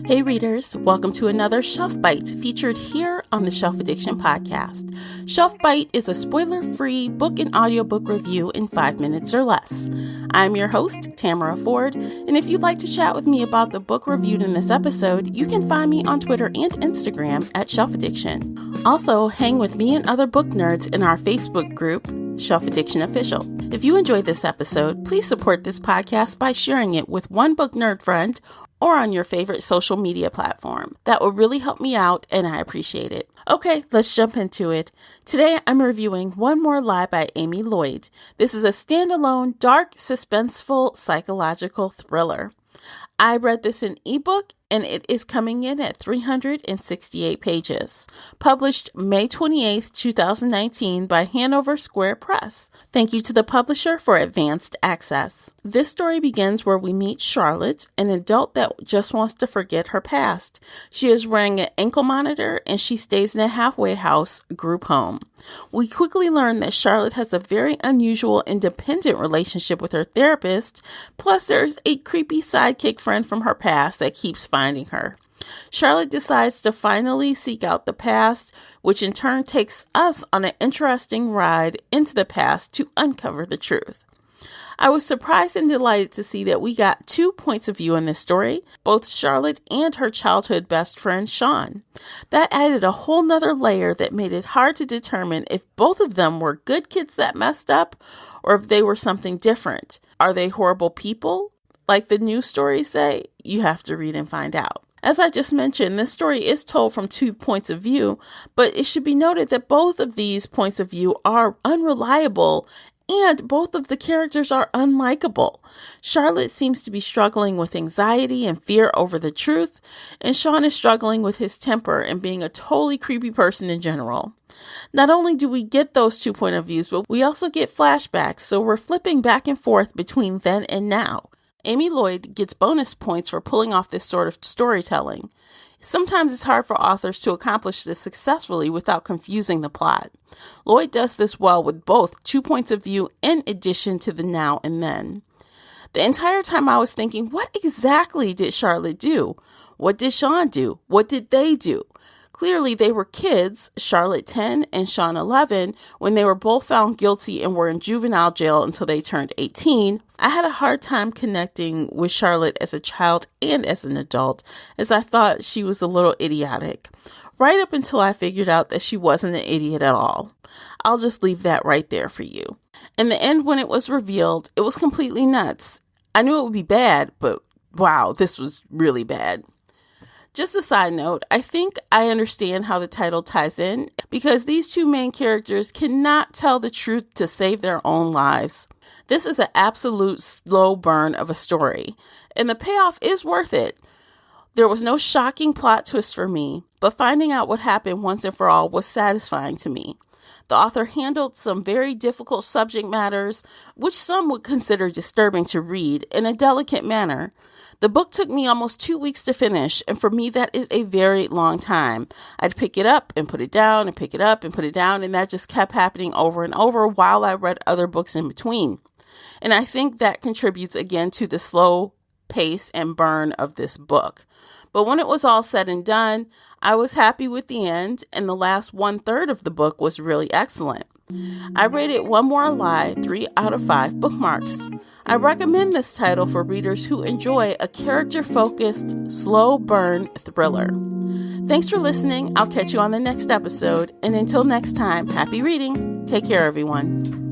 Hey readers, welcome to another Shelf Byte featured here on the Shelf Addiction Podcast. Shelf Byte is a spoiler-free book and audiobook review in 5 minutes or less. I'm your host, Tamara Ford, and if you'd like to chat with me about the book reviewed in this episode, you can find me on Twitter and Instagram at Shelf Addiction. Also, hang with me and other book nerds in our Facebook group, Shelf Addiction Official. If you enjoyed this episode, please support this podcast by sharing it with one book nerd friend or on your favorite social media platform. That will really help me out and I appreciate it. Okay, let's jump into it. Today I'm reviewing One More Lie by Amy Lloyd. This is a standalone, dark, suspenseful, psychological thriller. I read this in ebook and it is coming in at 368 pages. Published May 28th, 2019 by Hanover Square Press. Thank you to the publisher for advanced access. This story begins where we meet Charlotte, an adult that just wants to forget her past. She is wearing an ankle monitor and she stays in a halfway house group home. We quickly learn that Charlotte has a very unusual independent relationship with her therapist, plus there's a creepy sidekick friend from her past that keeps finding her. Charlotte decides to finally seek out the past, which in turn takes us on an interesting ride into the past to uncover the truth. I was surprised and delighted to see that we got 2 points of view in this story, both Charlotte and her childhood best friend, Sean. That added a whole nother layer that made it hard to determine if both of them were good kids that messed up or if they were something different. Are they horrible people? Like the news stories say? You have to read and find out. As I just mentioned, this story is told from 2 points of view, but it should be noted that both of these points of view are unreliable and both of the characters are unlikable. Charlotte seems to be struggling with anxiety and fear over the truth, and Sean is struggling with his temper and being a totally creepy person in general. Not only do we get those 2 point of views, but we also get flashbacks, so we're flipping back and forth between then and now. Amy Lloyd gets bonus points for pulling off this sort of storytelling. Sometimes it's hard for authors to accomplish this successfully without confusing the plot. Lloyd does this well with both 2 points of view in addition to the now and then. The entire time I was thinking, what exactly did Charlotte do? What did Sean do? What did they do? Clearly, they were kids, Charlotte 10 and Sean 11, when they were both found guilty and were in juvenile jail until they turned 18. I had a hard time connecting with Charlotte as a child and as an adult, as I thought she was a little idiotic. Right up until I figured out that she wasn't an idiot at all. I'll just leave that right there for you. In the end, when it was revealed, it was completely nuts. I knew it would be bad, but wow, this was really bad. Just a side note, I think I understand how the title ties in because these 2 main characters cannot tell the truth to save their own lives. This is an absolute slow burn of a story, and the payoff is worth it. There was no shocking plot twist for me, but finding out what happened once and for all was satisfying to me. The author handled some very difficult subject matters, which some would consider disturbing to read, in a delicate manner. The book took me almost 2 weeks to finish, and for me that is a very long time. I'd pick it up and put it down and pick it up and put it down, and that just kept happening over and over while I read other books in between. And I think that contributes again to the slow pace and burn of this book. But when it was all said and done, I was happy with the end, and the last 1/3 of the book was really excellent. I rated One More Lie 3 out of 5 bookmarks. I recommend this title for readers who enjoy a character-focused, slow burn thriller. Thanks for listening. I'll catch you on the next episode. And until next time, happy reading. Take care, everyone.